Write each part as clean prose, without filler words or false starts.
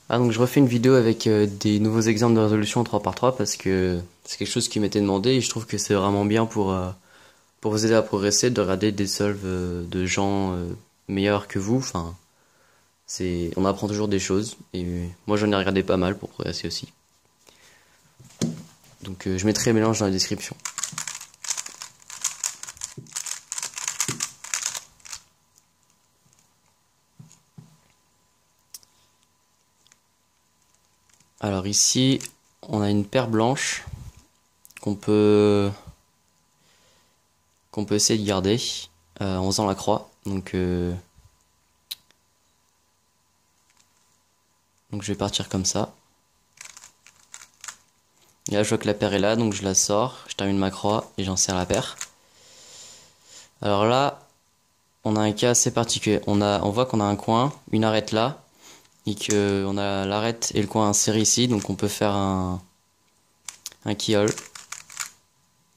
Ah, donc je refais une vidéo avec des nouveaux exemples de résolution en 3x3 parce que c'est quelque chose qui m'était demandé et je trouve que c'est vraiment bien pour vous aider à progresser de regarder des solves de gens meilleurs que vous. Enfin, on apprend toujours des choses et moi j'en ai regardé pas mal pour progresser aussi. Donc je mettrai les mélanges dans la description. Alors ici, on a une paire blanche qu'on peut qu'on peut essayer de garder en faisant la croix. Donc je vais partir comme ça. Et là je vois que la paire est là, donc je la sors, je termine ma croix et j'en serre la paire. Alors là, on a un cas assez particulier. On voit qu'on a un coin, une arête là, et que on a l'arête et le coin insérés ici, donc on peut faire un keyhole,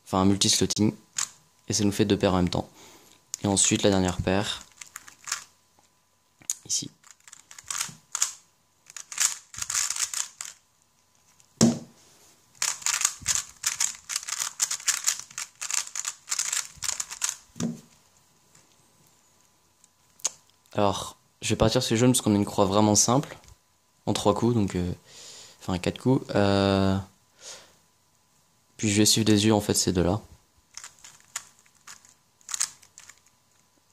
enfin un multi-slotting, et ça nous fait deux paires en même temps. Et ensuite la dernière paire, ici. Alors, je vais partir sur les jaunes parce qu'on a une croix vraiment simple, en 3 coups, enfin 4 coups. Puis je vais suivre des yeux en fait ces deux-là.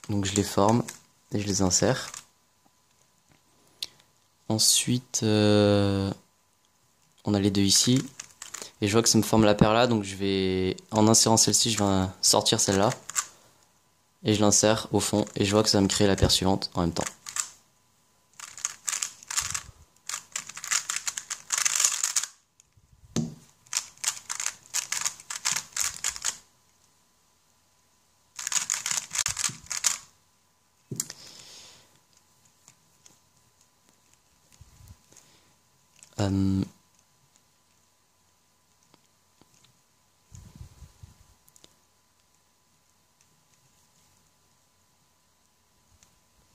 Donc je les forme et je les insère. Ensuite, on a les deux ici. Et je vois que ça me forme la paire là, donc en insérant celle-ci, je vais sortir celle-là. Et je l'insère au fond, et je vois que ça va me créer la paire suivante en même temps. Euh,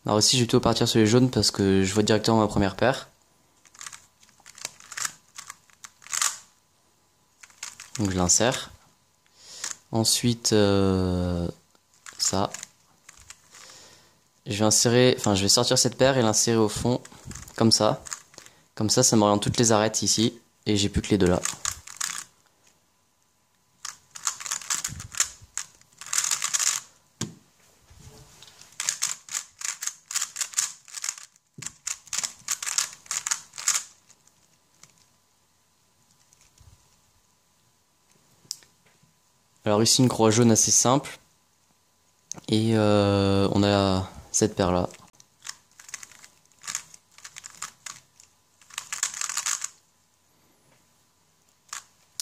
Alors aussi, je vais plutôt partir sur les jaunes parce que je vois directement ma première paire. Donc je l'insère. Ensuite, ça. Je vais sortir cette paire et l'insérer au fond, comme ça. Comme ça m'oriente toutes les arêtes ici, et j'ai plus que les deux là. Alors ici, une croix jaune assez simple, et on a cette paire là.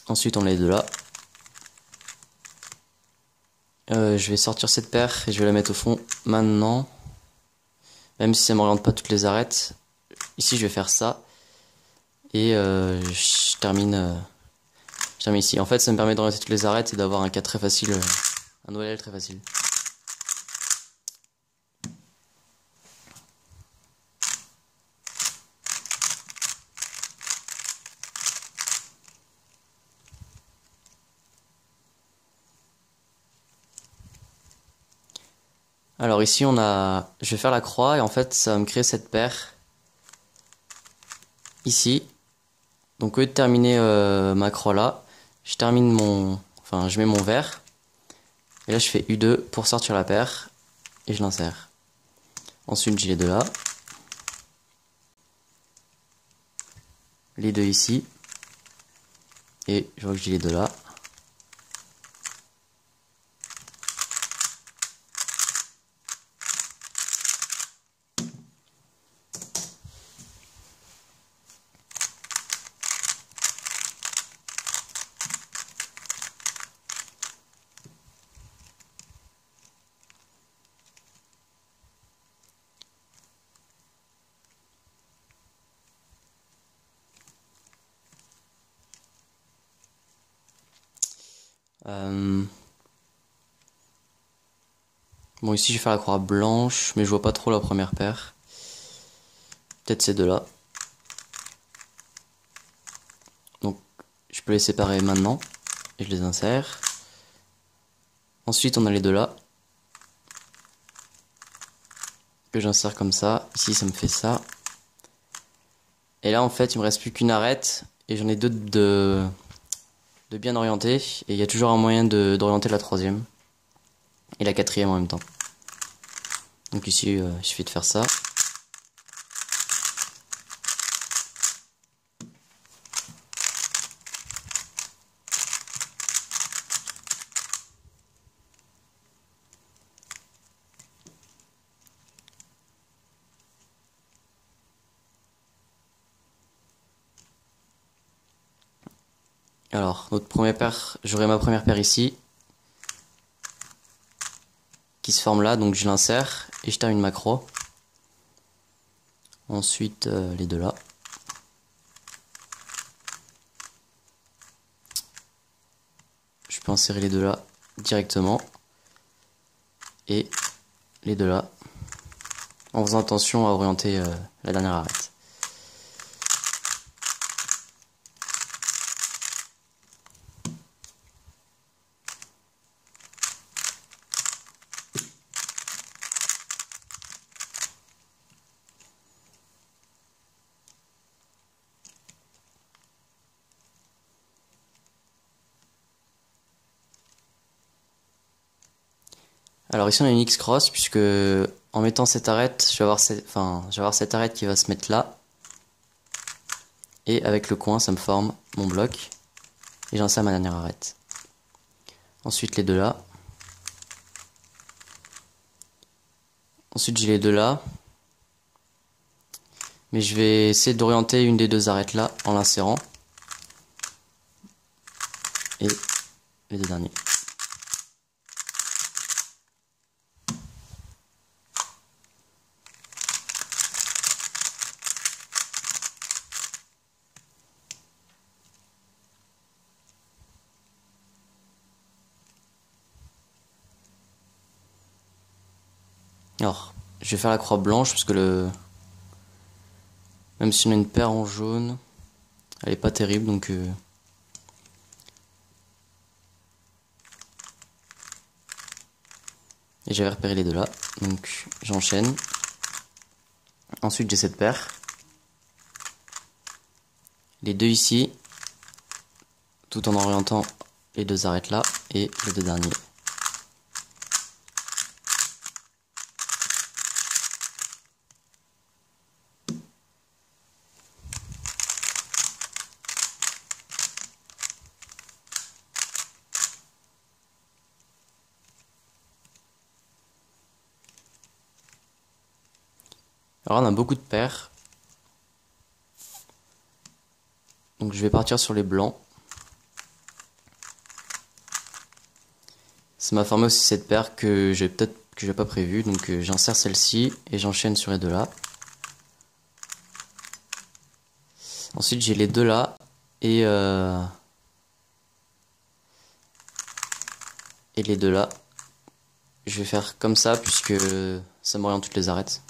Ensuite, on a les deux là. Je vais sortir cette paire et je vais la mettre au fond maintenant. Même si ça m'oriente pas toutes les arêtes. Ici, je vais faire ça. Et je termine ici. En fait, ça me permet d'orienter toutes les arêtes et d'avoir un cas très facile, un OLL très facile. Alors ici, je vais faire la croix et en fait, ça va me créer cette paire ici. Donc au lieu de terminer ma croix là, je mets mon verre. Et là, je fais U2 pour sortir la paire et je l'insère. Ensuite, j'ai les deux là. Les deux ici. Et je vois que j'ai les deux là. Bon, ici, je vais faire la croix blanche, mais je vois pas trop la première paire. Peut-être ces deux-là. peux les séparer maintenant et je les insère. Ensuite on a les deux là que j'insère comme ça. Ici ça me fait ça. Et là en fait il me reste plus qu'une arête et j'en ai deux de bien orienter et il y a toujours un moyen d'orienter la troisième et la quatrième en même temps. Donc ici il suffit de faire ça. Alors, notre première paire, j'aurai ma première paire ici, qui se forme là, donc je l'insère et je termine ma croix. Ensuite, les deux là. Je peux insérer les deux là directement. Et les deux là, en faisant attention à orienter la dernière arête. Alors ici on a une X-cross puisque en mettant cette arête, je vais avoir cette arête qui va se mettre là. Et avec le coin ça me forme mon bloc. Et j'insère ma dernière arête. Ensuite les deux là. Ensuite j'ai les deux là. Mais je vais essayer d'orienter une des deux arêtes là en l'insérant. Et les deux derniers. Alors, je vais faire la croix blanche parce que même si on a une paire en jaune, elle est pas terrible donc et j'avais repéré les deux là, donc j'enchaîne. Ensuite j'ai cette paire. Les deux ici, tout en orientant les deux arêtes là et les deux derniers. Alors on a beaucoup de paires. Donc je vais partir sur les blancs. Ça m'a formé aussi cette paire que j'ai pas prévu. Donc j'insère celle-ci et j'enchaîne sur les deux là. Ensuite j'ai les deux là et les deux là. Je vais faire comme ça puisque ça m'oriente toutes les arêtes.